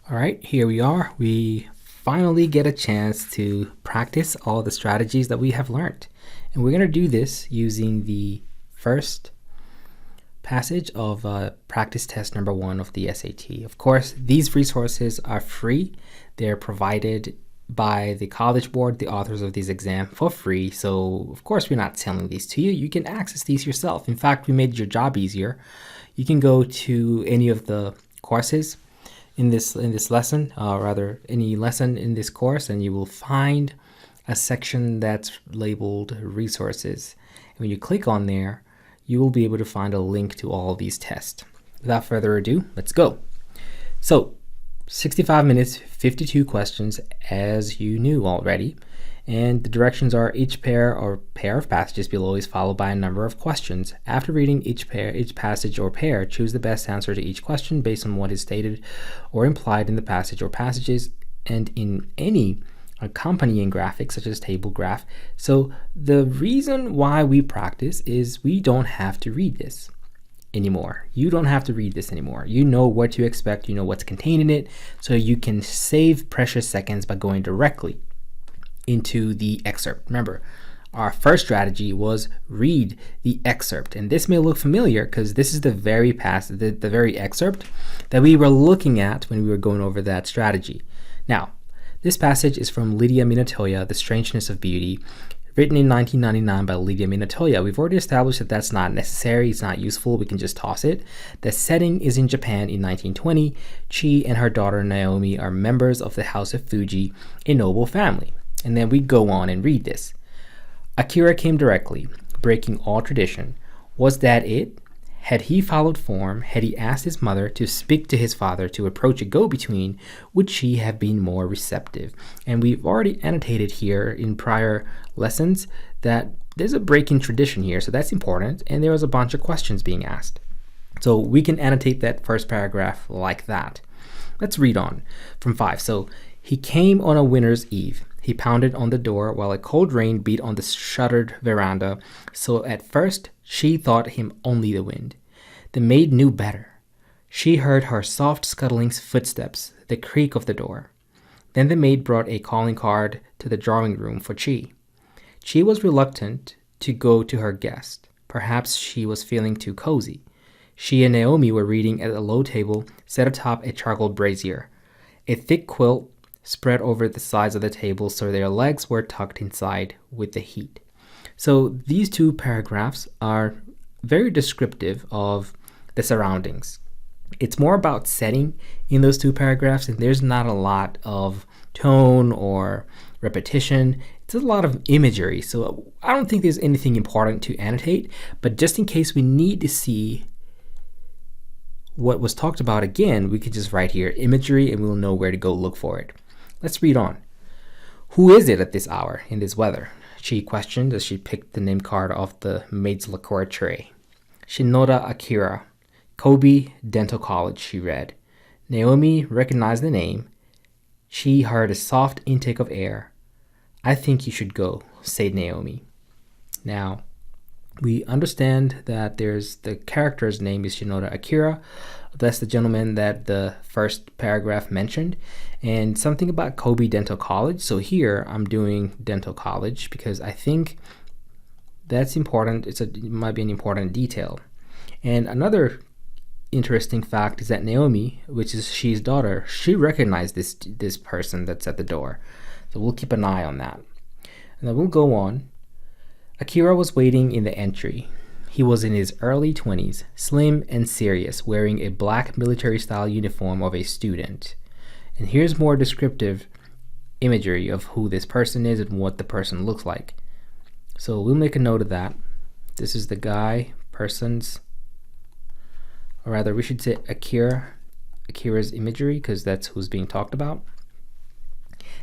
All right, here we are. We finally get a chance to practice all the strategies that we have learned. And we're going to do this using the first passage of practice test number 1 of the SAT. Of course, these resources are free. They're provided by the College Board, the authors of these exams, for free. So, of course, we're not selling these to you. You can access these yourself. In fact, we made your job easier. You can go to any of the courses in this lesson, rather any lesson in this course, and you will find a section that's labeled resources. And when you click on there, you will be able to find a link to all of these tests. Without further ado, let's go. So 65 minutes, 52 questions, as you knew already. And the directions are each pair of passages below is followed by a number of questions. After reading each passage or pair, choose the best answer to each question based on what is stated or implied in the passage or passages and in any accompanying graphics such as table graph. So the reason why we practice is we don't have to read this anymore. You don't have to read this anymore. You know what to expect, you know what's contained in it, so you can save precious seconds by going directly into the excerpt. Remember, our first strategy was read the excerpt, and this may look familiar because this is the very excerpt that we were looking at when we were going over that strategy. Now, this passage is from Lydia Minatoya, The Strangeness of Beauty, written in 1999 by Lydia Minatoya. We've already established that that's not necessary, it's not useful, we can just toss it. The setting is in Japan in 1920. Chi and her daughter Naomi are members of the House of Fuji, a noble family. And then we go on and read this. Akira came directly, breaking all tradition. Was that it? Had he followed form, had he asked his mother to speak to his father to approach a go-between, would she have been more receptive? And we've already annotated here in prior lessons that there's a break in tradition here, so that's important, and there was a bunch of questions being asked. So we can annotate that first paragraph like that. Let's read on from 5. So he came on a winter's eve. He pounded on the door while a cold rain beat on the shuttered veranda, so at first she thought him only the wind. The maid knew better. She heard her soft scuttling footsteps, the creak of the door. Then the maid brought a calling card to the drawing room for Chi. Chi was reluctant to go to her guest. Perhaps she was feeling too cozy. She and Naomi were reading at a low table set atop a charcoal brazier. A thick quilt spread over the sides of the table so their legs were tucked inside with the heat. So these two paragraphs are very descriptive of the surroundings. It's more about setting in those two paragraphs, and there's not a lot of tone or repetition. It's a lot of imagery, so I don't think there's anything important to annotate, but just in case we need to see what was talked about again, we could just write here imagery and we'll know where to go look for it. Let's read on. Who is it at this hour, in this weather? She questioned as she picked the name card off the maid's lacquer tray. Shinoda Akira, Kobe Dental College, she read. Naomi recognized the name. She heard a soft intake of air. I think you should go, said Naomi. Now, we understand that there's the character's name is Shinoda Akira. That's the gentleman that the first paragraph mentioned. And something about Kobe Dental College. So here I'm doing dental college because I think that's important. It might be an important detail. And another interesting fact is that Naomi, which is she's daughter, she recognized this person that's at the door. So we'll keep an eye on that. And then we'll go on. Akira was waiting in the entry. He was in his early 20s, slim and serious, wearing a black military-style uniform of a student. And here's more descriptive imagery of who this person is and what the person looks like. So we'll make a note of that. This is the guy, or rather we should say Akira's imagery, because that's who's being talked about.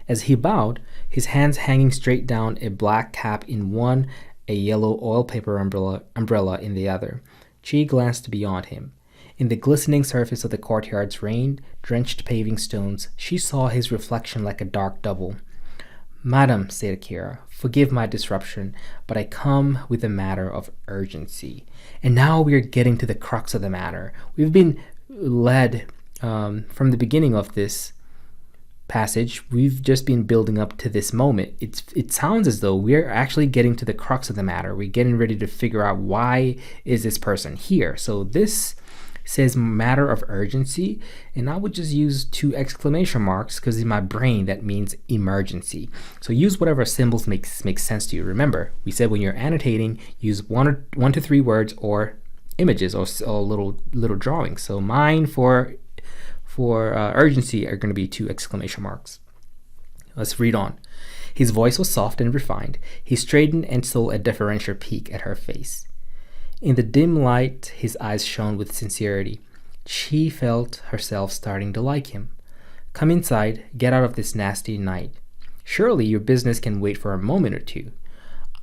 As he bowed, his hands hanging straight down, a black cap in one, a yellow oil paper umbrella in the other. Chi glanced beyond him. In the glistening surface of the courtyard's rain-drenched paving stones, she saw his reflection like a dark double. Madam, said Akira, forgive my disruption, but I come with a matter of urgency. And now we are getting to the crux of the matter. We've been led from the beginning of this passage, we've just been building up to this moment. It sounds as though we're actually getting to the crux of the matter. We're getting ready to figure out, why is this person here? So this says matter of urgency, and I would just use 2 exclamation marks because in my brain that means emergency. So use whatever symbols make sense to you. Remember, we said when you're annotating, use 1 to 3 words or images or little drawings. So mine for urgency are going to be 2 exclamation marks. Let's read on. His voice was soft and refined. He straightened and stole a deferential peek at her face. In the dim light, his eyes shone with sincerity. She felt herself starting to like him. Come inside, get out of this nasty night. Surely your business can wait for a moment or 2.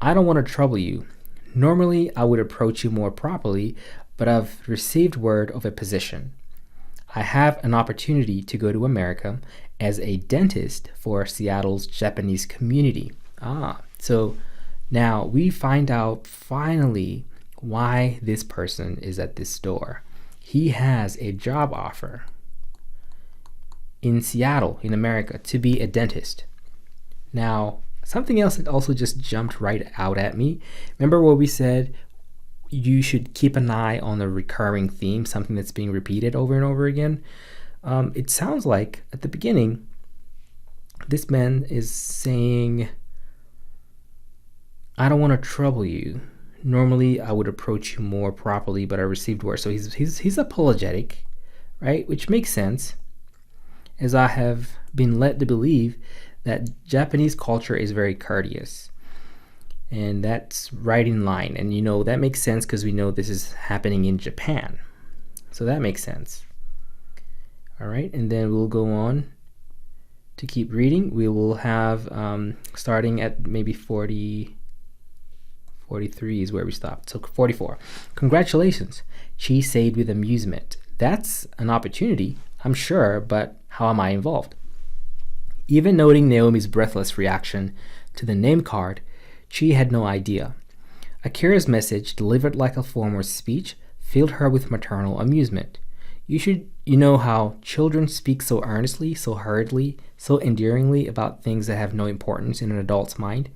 I don't want to trouble you. Normally, I would approach you more properly, but I've received word of a position. I have an opportunity to go to America as a dentist for Seattle's Japanese community. So now we find out finally why this person is at this store. He has a job offer in Seattle, in America, to be a dentist. Now, something else that also just jumped right out at me. Remember what we said? You should keep an eye on a recurring theme, something that's being repeated over and over again. It sounds like at the beginning, this man is saying, I don't want to trouble you. Normally, I would approach you more properly, but I received word. So he's apologetic, right? Which makes sense, as I have been led to believe that Japanese culture is very courteous. And that's right in line. And that makes sense because we know this is happening in Japan. So that makes sense. All right, and then we'll go on to keep reading. We will have, starting at maybe 43 is where we stopped. So 44. Congratulations, she said with amusement. That's an opportunity, I'm sure, but how am I involved? Even noting Naomi's breathless reaction to the name card, she had no idea. Akira's message, delivered like a form of speech, filled her with maternal amusement. You know how children speak so earnestly, so hurriedly, so endearingly about things that have no importance in an adult's mind?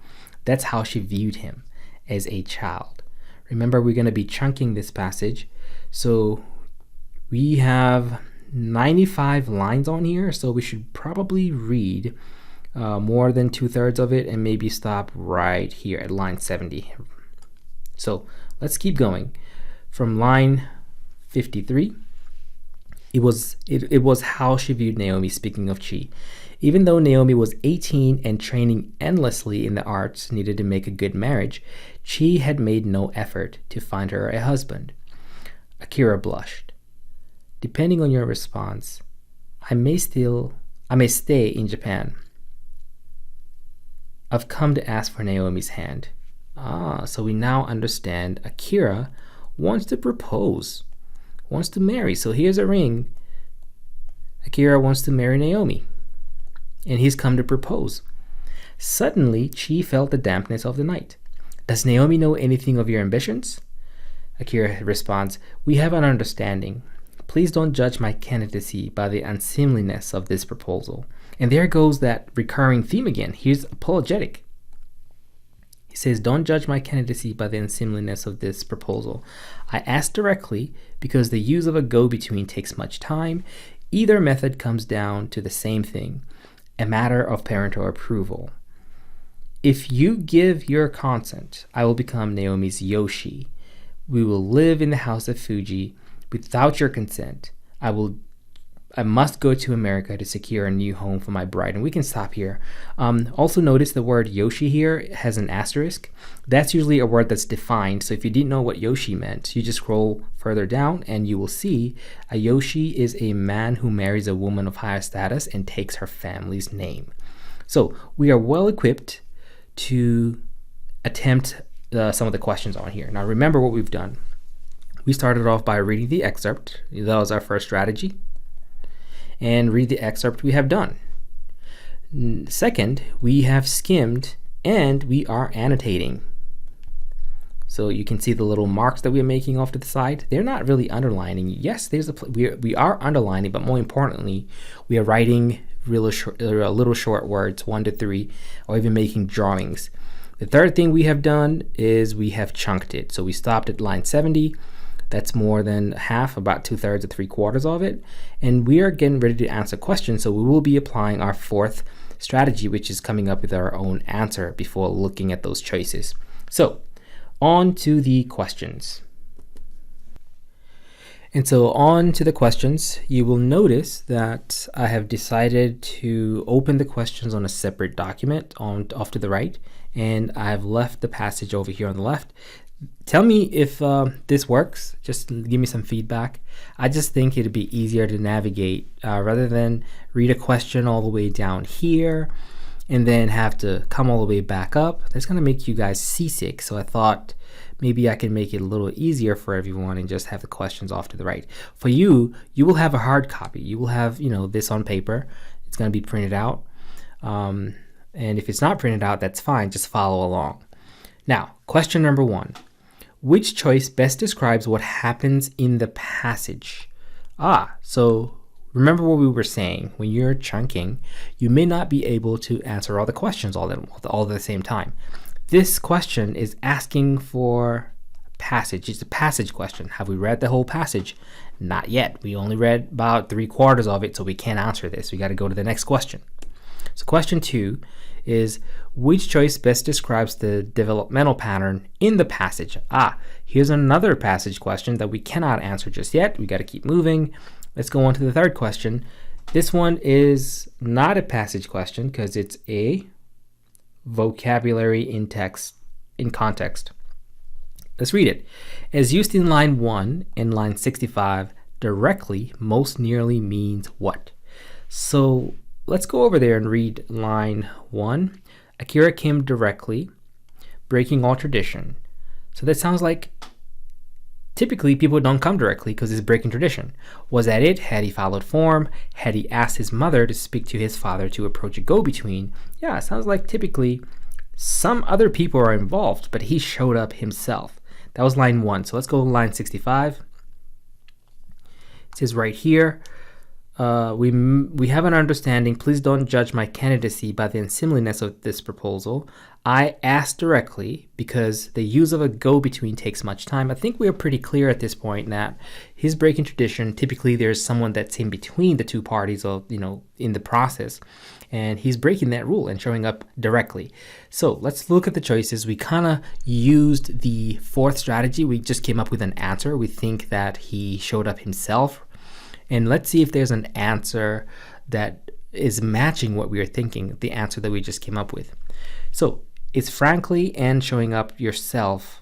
That's how she viewed him, as a child. Remember, we're going to be chunking this passage. So we have 95 lines on here, so we should probably read more than 2/3 of it and maybe stop right here at line 70. So let's keep going. From line 53, it was how she viewed Naomi, speaking of Chi. Even though Naomi was 18 and training endlessly in the arts needed to make a good marriage, Chi had made no effort to find her a husband. Akira blushed. Depending on your response, I may stay in Japan. I've come to ask for Naomi's hand. So we now understand Akira wants to propose, wants to marry. So here's a ring. Akira wants to marry Naomi, and he's come to propose. Suddenly, Chi felt the dampness of the night. Does Naomi know anything of your ambitions? Akira responds, we have an understanding. Please don't judge my candidacy by the unseemliness of this proposal. And there goes that recurring theme again. He's apologetic. He says, don't judge my candidacy by the unseemliness of this proposal. I asked directly because the use of a go-between takes much time. Either method comes down to the same thing, a matter of parental approval. If you give your consent, I will become Naomi's Yoshi. We will live in the house of Fuji. Without your consent, I must go to America to secure a new home for my bride. And we can stop here. Also notice the word Yoshi here has an asterisk. That's usually a word that's defined. So if you didn't know what Yoshi meant, you just scroll further down and you will see a Yoshi is a man who marries a woman of higher status and takes her family's name. So we are well equipped to attempt some of the questions on here. Now remember what we've done. We started off by reading the excerpt. That was our first strategy. And read the excerpt we have done. Second, we have skimmed and we are annotating. So you can see the little marks that we're making off to the side. They're not really underlining. Yes, we are underlining, but more importantly, we are writing little short words, 1 to 3, or even making drawings. The third thing we have done is we have chunked it. So we stopped at line 70. That's more than half, about 2/3 or 3/4 of it. And we are getting ready to answer questions. So we will be applying our fourth strategy, which is coming up with our own answer before looking at those choices. So on to the questions. And so on to the questions, you will notice that I have decided to open the questions on a separate document off to the right, and I've left the passage over here on the left. Tell me if this works. Just give me some feedback. I just think it'd be easier to navigate rather than read a question all the way down here and then have to come all the way back up. That's going to make you guys seasick. So I thought maybe I can make it a little easier for everyone and just have the questions off to the right. For you, you will have a hard copy. You will have, this on paper. It's going to be printed out. And if it's not printed out, that's fine. Just follow along. Now, question number 1. Which choice best describes what happens in the passage? So remember what we were saying. When you're chunking, you may not be able to answer all the questions all at the same time. This question is asking for passage. It's a passage question. Have we read the whole passage? Not yet. We only read about 3/4 of it, so we can't answer this. We got to go to the next question. So question 2 is, which choice best describes the developmental pattern in the passage? Here's another passage question that we cannot answer just yet. We got to keep moving. Let's go on to the third question. This one is not a passage question because it's a vocabulary in context. Let's read it. As used in line 1 and line 65, directly most nearly means what? So let's go over there and read line 1. Akira came directly, breaking all tradition. So that sounds like typically people don't come directly because it's breaking tradition. Was that it? Had he followed form? Had he asked his mother to speak to his father to approach a go-between? Yeah, it sounds like typically some other people are involved, but he showed up himself. That was line 1. So let's go to line 65. It says right here, we have an understanding. Please don't judge my candidacy by the unseemliness of this proposal. I asked directly because the use of a go-between takes much time. I think we are pretty clear at this point that he's breaking tradition. Typically, there's someone that's in between the two parties, or in the process, and he's breaking that rule and showing up directly. So let's look at the choices. We kind of used the fourth strategy. We just came up with an answer. We think that he showed up himself. And let's see if there's an answer that is matching what we are thinking, the answer that we just came up with. So is frankly and showing up yourself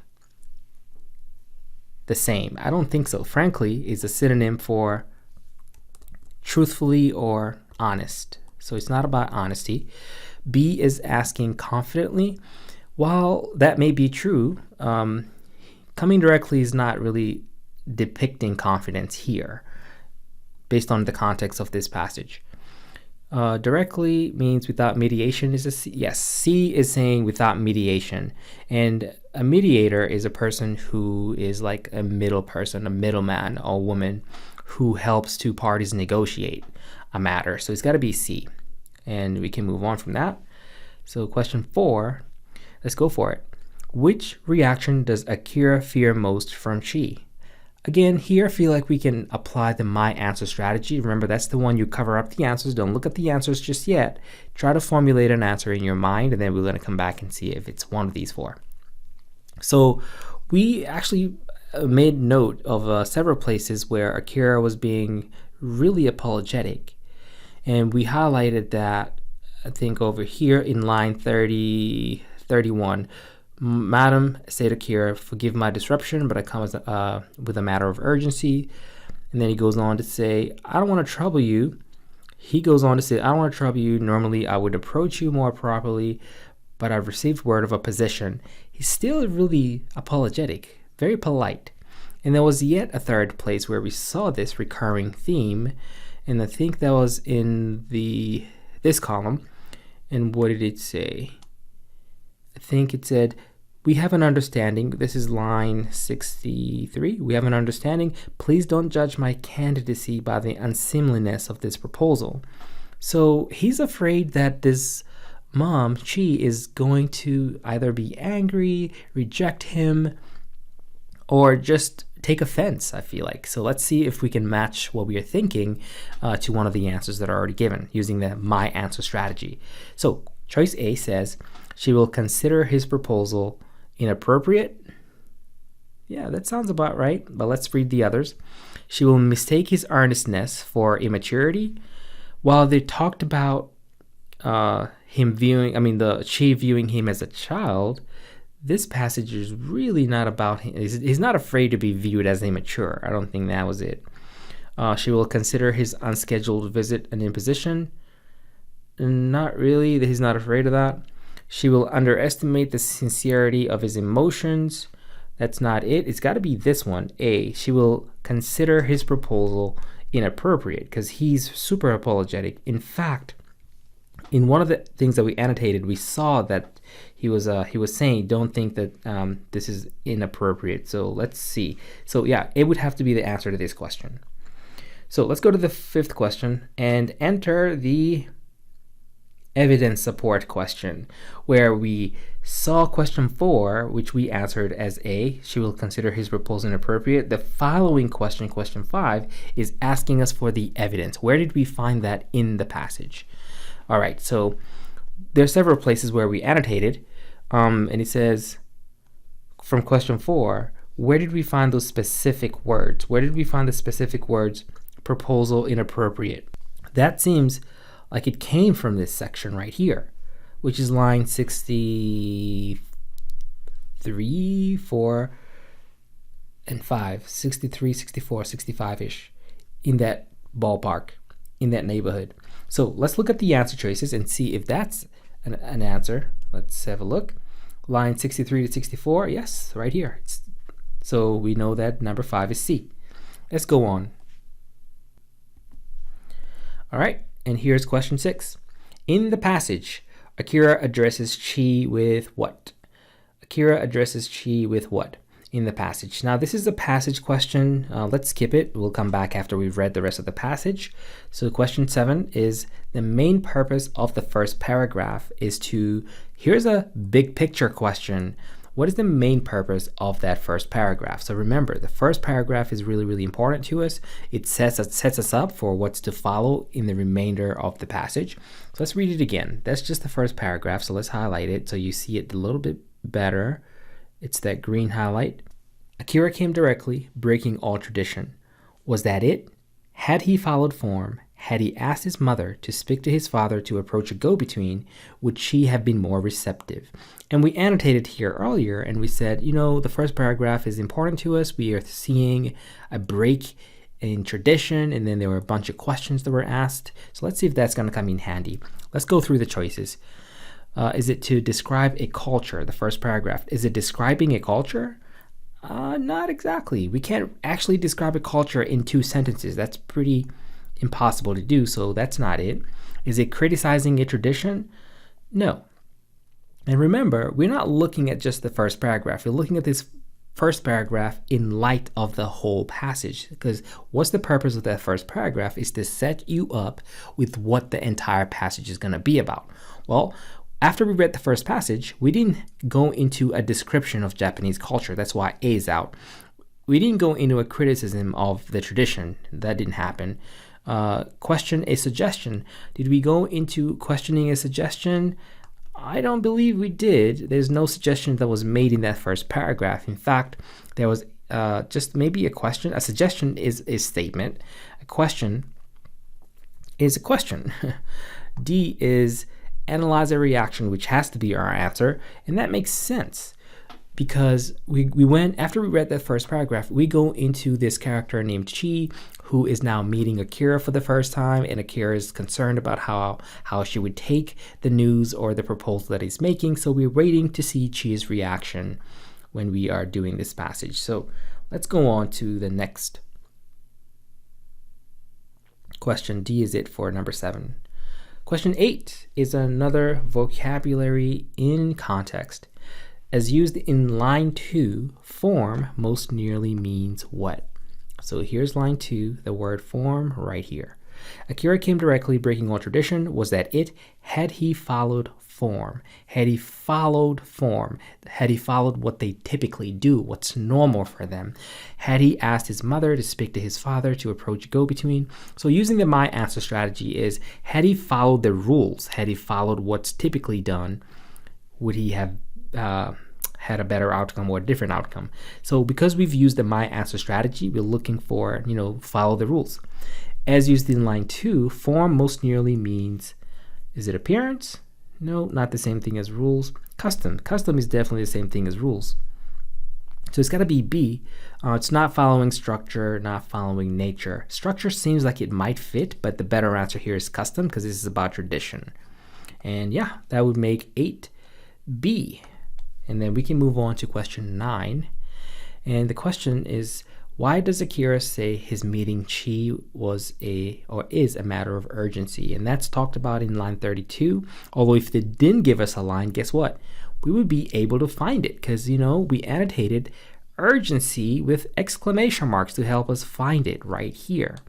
the same? I don't think so. Frankly is a synonym for truthfully or honest. So it's not about honesty. B is asking confidently. While that may be true, coming directly is not really depicting confidence here, based on the context of this passage. Directly means without mediation is a C. Yes, C is saying without mediation. And a mediator is a person who is like a middle person, a middleman or woman who helps two parties negotiate a matter. So it's got to be C. And we can move on from that. So question 4, let's go for it. Which reaction does Akira fear most from Chi? Again, here I feel like we can apply the my answer strategy. Remember, that's the one you cover up the answers. Don't look at the answers just yet. Try to formulate an answer in your mind, and then we're going to come back and see if it's one of these 4. So we actually made note of several places where Akira was being really apologetic. And we highlighted that, I think, over here in line 31. Madam, said Akira, forgive my disruption, but I come with a matter of urgency. And then he goes on to say, I don't want to trouble you. He goes on to say, I don't want to trouble you. Normally, I would approach you more properly, but I've received word of a position. He's still really apologetic, very polite. And there was yet a third place where we saw this recurring theme. And I think that was in this column. And what did it say? I think it said, We have an understanding. This is line 63. We have an understanding. Please don't judge my candidacy by the unseemliness of this proposal. So he's afraid that this mom, Chi, is going to either be angry, reject him, or just take offense, I feel like. So let's see if we can match what we are thinking to one of the answers that are already given using the my answer strategy. So choice A says, she will consider his proposal inappropriate. Yeah, that sounds about right, but let's read the others. She will mistake his earnestness for immaturity. While they talked about Chi viewing him as a child, this passage is really not about him. He's not afraid to be viewed as immature. I don't think that was it. She will consider his unscheduled visit an imposition. Not really. He's not afraid of that. She will underestimate the sincerity of his emotions. That's not it. It's got to be this one, A. She will consider his proposal inappropriate because he's super apologetic. In fact, in one of the things that we annotated, we saw that he was saying, don't think that this is inappropriate. So let's see. So yeah, it would have to be the answer to this question. So let's go to the fifth question and enter the evidence support question, where we saw question 4, which we answered as A. She will consider his proposal inappropriate. The following question, question 5, is asking us for the evidence. Where did we find that in the passage? All right, so there are several places where we annotated, and it says from question 4, where did we find those specific words? Where did we find the specific words, proposal inappropriate? That seems like it came from this section right here, which is line 63, 4, and 5, 63, 64, 65-ish, in that ballpark, in that neighborhood. So let's look at the answer choices and see if that's an answer. Let's have a look. Line 63 to 64, yes, right here. So we know that number 5 is C. Let's go on. All right. And here's question 6. In the passage, Akira addresses Chi with what? Akira addresses Chi with what in the passage? Now, this is a passage question. Let's skip it. We'll come back after we've read the rest of the passage. So question 7 is the main purpose of the first paragraph is to, here's a big picture question. What is the main purpose of that first paragraph? So remember, the first paragraph is really, really important to us. It sets us up for what's to follow in the remainder of the passage. So let's read it again. That's just the first paragraph. So let's highlight it so you see it a little bit better. It's that green highlight. Akira came directly, breaking all tradition. Was that it? Had he followed form, had he asked his mother to speak to his father to approach a go-between, would she have been more receptive? And we annotated here earlier and we said, the first paragraph is important to us. We are seeing a break in tradition, and then there were a bunch of questions that were asked. So let's see if that's going to come in handy. Let's go through the choices. Is it to describe a culture, the first paragraph? Is it describing a culture? Not exactly. We can't actually describe a culture in 2 sentences. That's pretty impossible to do, so that's not it. Is it criticizing a tradition? No. And remember, we're not looking at just the first paragraph. We're looking at this first paragraph in light of the whole passage, because what's the purpose of that first paragraph is to set you up with what the entire passage is going to be about. Well, after we read the first passage, we didn't go into a description of Japanese culture. That's why A is out. We didn't go into a criticism of the tradition. That didn't happen. Question a suggestion. Did we go into questioning a suggestion? I don't believe we did. There's no suggestion that was made in that first paragraph. In fact, there was just maybe a question. A suggestion is a statement. A question is a question. D is analyze a reaction, which has to be our answer. And that makes sense because we went, after we read that first paragraph, we go into this character named Chi, who is now meeting Akira for the first time, and Akira is concerned about how she would take the news or the proposal that he's making. So we're waiting to see Chi's reaction when we are doing this passage. So let's go on to the next question. D is it for number 7. Question 8 is another vocabulary in context. As used in line 2, form most nearly means what? So here's line 2, the word form right here. Akira came directly, breaking all tradition. Was that it? Had he followed form? Had he followed form? Had he followed what they typically do, what's normal for them? Had he asked his mother to speak to his father to approach a go-between? So using the my answer strategy is, had he followed the rules, had he followed what's typically done, would he have had a better outcome or a different outcome? So because we've used the my answer strategy, we're looking for, follow the rules. As used in line 2, form most nearly means, is it appearance? No, not the same thing as rules. Custom. Custom is definitely the same thing as rules. So it's got to be B. It's not following structure, not following nature. Structure seems like it might fit, but the better answer here is custom because this is about tradition. And yeah, that would make 8B. And then we can move on to question 9. And the question is, why does Akira say his meeting Chi is a matter of urgency? And that's talked about in line 32. Although if they didn't give us a line, guess what? We would be able to find it because, we annotated urgency with exclamation marks to help us find it right here.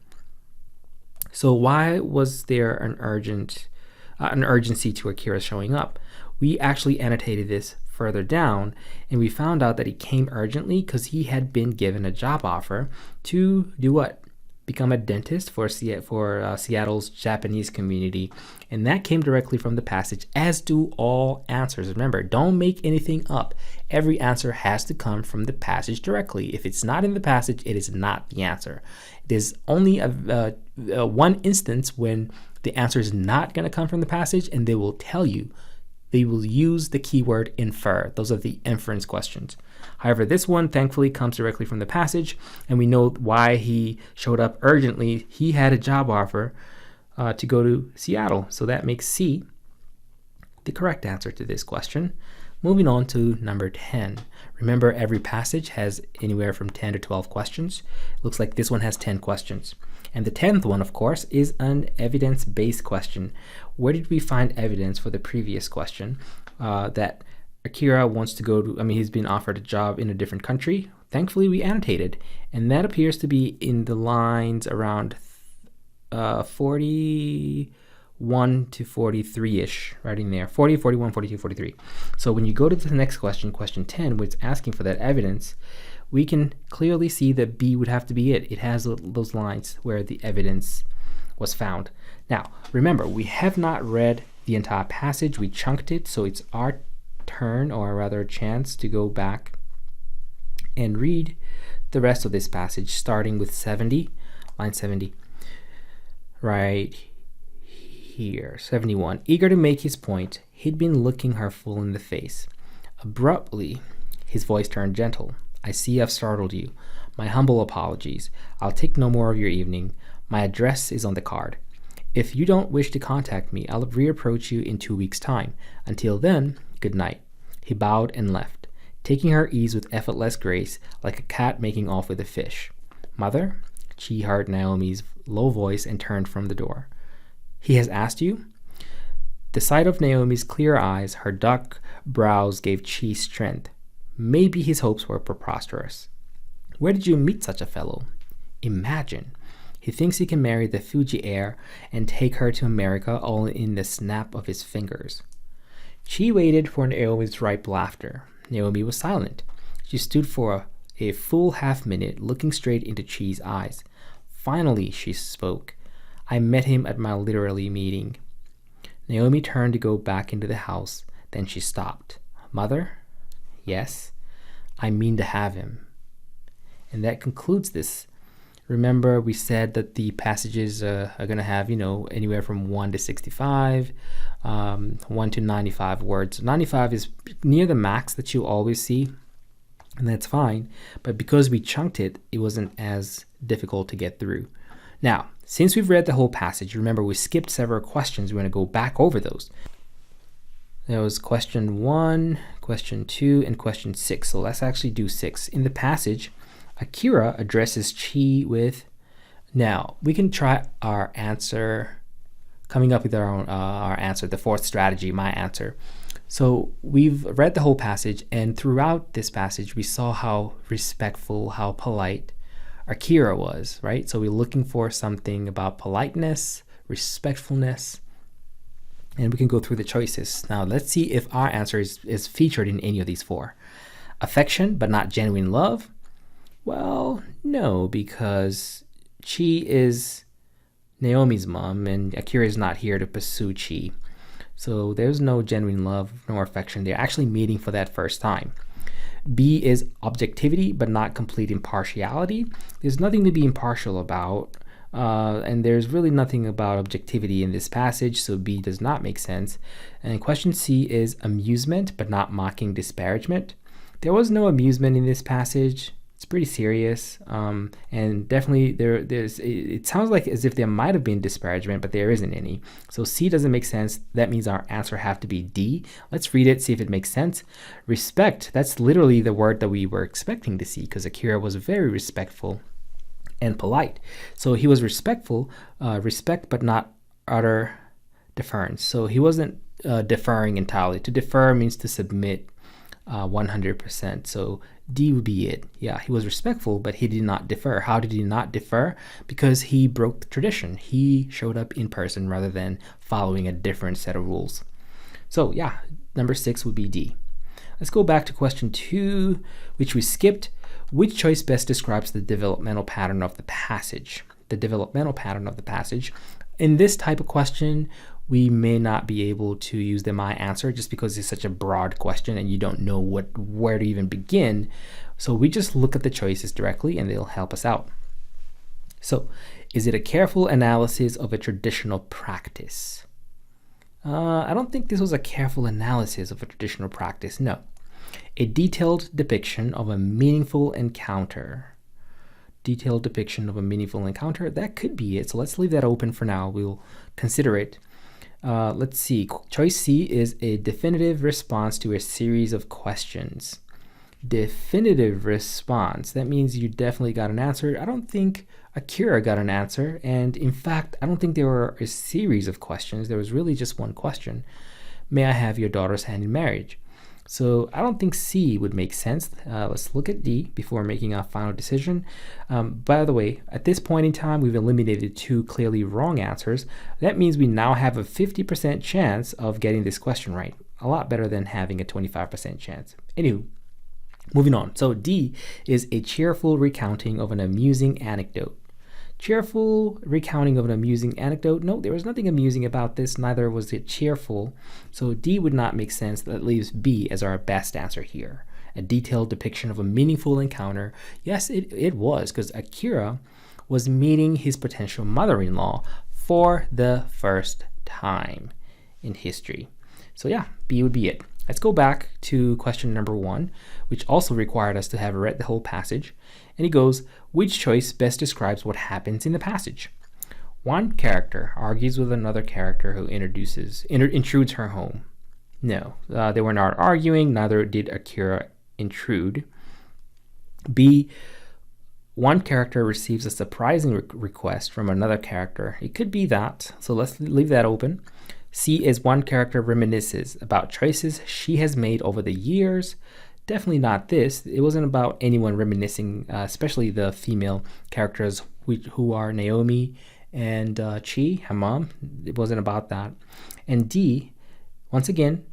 So why was there an urgency to Akira showing up? We actually annotated this further down, and we found out that he came urgently because he had been given a job offer to do what? Become a dentist for Seattle's Japanese community. And that came directly from the passage, as do all answers. Remember, don't make anything up. Every answer has to come from the passage directly. If it's not in the passage, it is not the answer. There's only one instance when the answer is not going to come from the passage, and they will tell you. They will use the keyword infer. Those are the inference questions. However, this one thankfully comes directly from the passage, and we know why he showed up urgently. He had a job offer to go to Seattle. So that makes C the correct answer to this question. Moving on to number 10. Remember, every passage has anywhere from 10 to 12 questions. Looks like this one has 10 questions. And the 10th one, of course, is an evidence-based question. Where did we find evidence for the previous question that Akira wants to go to? He's been offered a job in a different country. Thankfully, we annotated. And that appears to be in the lines around 41 to 43-ish, right in there. 40, 41, 42, 43. So when you go to the next question, question 10, where it's asking for that evidence, we can clearly see that B would have to be it. It has those lines where the evidence was found. Now, remember, we have not read the entire passage. We chunked it, so it's our turn, or rather a chance, to go back and read the rest of this passage, starting with 70, line 70, right here. 71. Eager to make his point, he'd been looking her full in the face. Abruptly, his voice turned gentle. I see I've startled you. My humble apologies. I'll take no more of your evening. My address is on the card. If you don't wish to contact me, I'll reapproach you in 2 weeks' time. Until then, good night. He bowed and left, taking her ease with effortless grace, like a cat making off with a fish. Mother? Chi heard Naomi's low voice and turned from the door. He has asked you? The sight of Naomi's clear eyes, her dark brows gave Chi strength. Maybe his hopes were preposterous. Where did you meet such a fellow? Imagine. He thinks he can marry the Fuji heir and take her to America all in the snap of his fingers. Chi waited for Naomi's ripe laughter. Naomi was silent. She stood for a full half-minute, looking straight into Chi's eyes. Finally, she spoke. I met him at my literary meeting. Naomi turned to go back into the house. Then she stopped. Mother? Yes, I mean to have him. And that concludes this. Remember, we said that the passages are going to have, anywhere from 1 to 65, 1 to 95 words. 95 is near the max that you always see, and that's fine. But because we chunked it, it wasn't as difficult to get through. Now, since we've read the whole passage, remember we skipped several questions. We're going to go back over those. There was question 1, question 2, and question 6. So let's actually do 6. In the passage, Akira addresses Chi with, now we can try coming up with our answer, the fourth strategy, my answer. So we've read the whole passage, and throughout this passage, we saw how respectful, how polite Akira was, right? So we're looking for something about politeness, respectfulness, and we can go through the choices. Now, let's see if our answer is featured in any of these four. Affection, but not genuine love? Well, no, because Chi is Naomi's mom, and Akira is not here to pursue Chi. So there's no genuine love nor affection. They're actually meeting for that first time. B is objectivity, but not complete impartiality. There's nothing to be impartial about, and there's really nothing about objectivity in this passage, so B does not make sense. And question C is amusement, but not mocking disparagement. There was no amusement in this passage. It's pretty serious, and definitely it sounds like as if there might have been disparagement, but there isn't any. So C doesn't make sense. That means our answer have to be D. Let's read it, see if it makes sense. Respect, that's literally the word that we were expecting to see, because Akira was very respectful and polite. So he was respectful, respect, but not utter deference. So he wasn't deferring entirely. To defer means to submit 100%. So D would be it. Yeah, he was respectful, but he did not defer. How did he not defer? Because he broke the tradition. He showed up in person rather than following a different set of rules. So yeah, number 6 would be D. Let's go back to question 2, which we skipped. Which choice best describes the developmental pattern of the passage? The developmental pattern of the passage. In this type of question, we may not be able to use the my answer just because it's such a broad question and you don't know where to even begin. So we just look at the choices directly and they'll help us out. So, is it a careful analysis of a traditional practice? I don't think this was a careful analysis of a traditional practice, no. A detailed depiction of a meaningful encounter. Detailed depiction of a meaningful encounter, that could be it. So let's leave that open for now. We'll consider it. Let's see. Choice C is a definitive response to a series of questions. Definitive response. That means you definitely got an answer. I don't think Akira got an answer. And in fact, I don't think there were a series of questions. There was really just one question. May I have your daughter's hand in marriage? So I don't think C would make sense. Let's look at D before making our final decision. By the way, at this point in time, we've eliminated 2 clearly wrong answers. That means we now have a 50% chance of getting this question right. A lot better than having a 25% chance. Anywho, moving on. So D is a cheerful recounting of an amusing anecdote. Cheerful recounting of an amusing anecdote. No, there was nothing amusing about this, neither was it cheerful. So D would not make sense. That leaves B as our best answer here. A detailed depiction of a meaningful encounter. Yes, it was, because Akira was meeting his potential mother-in-law for the first time in history. So yeah, B would be it. Let's go back to question number 1, which also required us to have read the whole passage. And he goes, which choice best describes what happens in the passage? One character argues with another character who intrudes her home. No, they were not arguing, neither did Akira intrude. B, one character receives a surprising request from another character. It could be that, so let's leave that open. C is one character reminisces about choices she has made over the years. Definitely not this. It wasn't about anyone reminiscing, especially the female characters who are Naomi and Chi, her mom. It wasn't about that. And D, once again,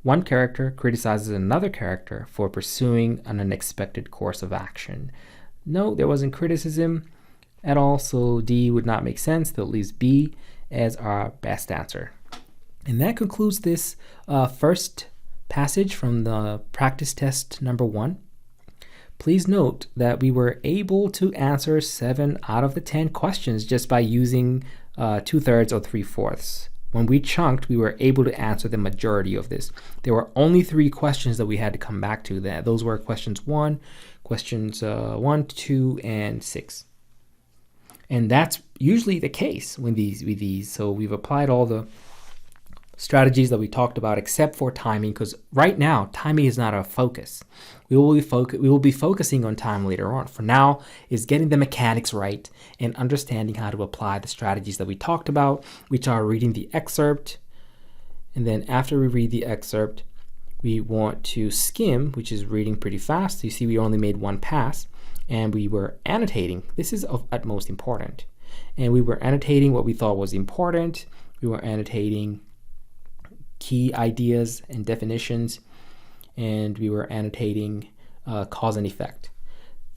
one character criticizes another character for pursuing an unexpected course of action. No, there wasn't criticism at all, so D would not make sense. That leaves B as our best answer. And that concludes this first passage from the practice test number 1. Please note that we were able to answer 7 out of the 10 questions just by using 2/3 or 3/4. When we chunked, we were able to answer the majority of this. There were only 3 questions that we had to come back to. Those were questions 1, 2, and 6. And that's usually the case with these. So we've applied all the strategies that we talked about except for timing, because right now timing is not our focus. We will be focusing on time later on. For now is getting the mechanics right and understanding how to apply the strategies that we talked about, which are reading the excerpt And then after we read the excerpt, we want to skim, which is reading pretty fast. You see we only made one pass, and we were annotating. This is of utmost important. And we were annotating what we thought was important. We were annotating key ideas and definitions, and we were annotating cause and effect.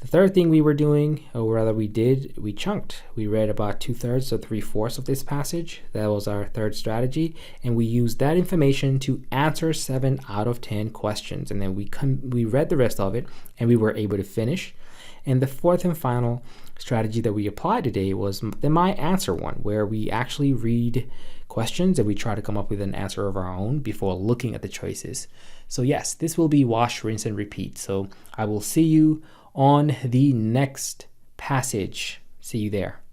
The third thing we were doing, or rather we chunked. We read about 2/3 or 3/4 of this passage. That was our third strategy. And we used that information to answer 7 out of 10 questions. And then we read the rest of it, and we were able to finish. And the fourth and final strategy that we applied today was the My Answer one, where we actually read questions and we try to come up with an answer of our own before looking at the choices. So yes, this will be wash, rinse, and repeat. So I will see you on the next passage. See you there.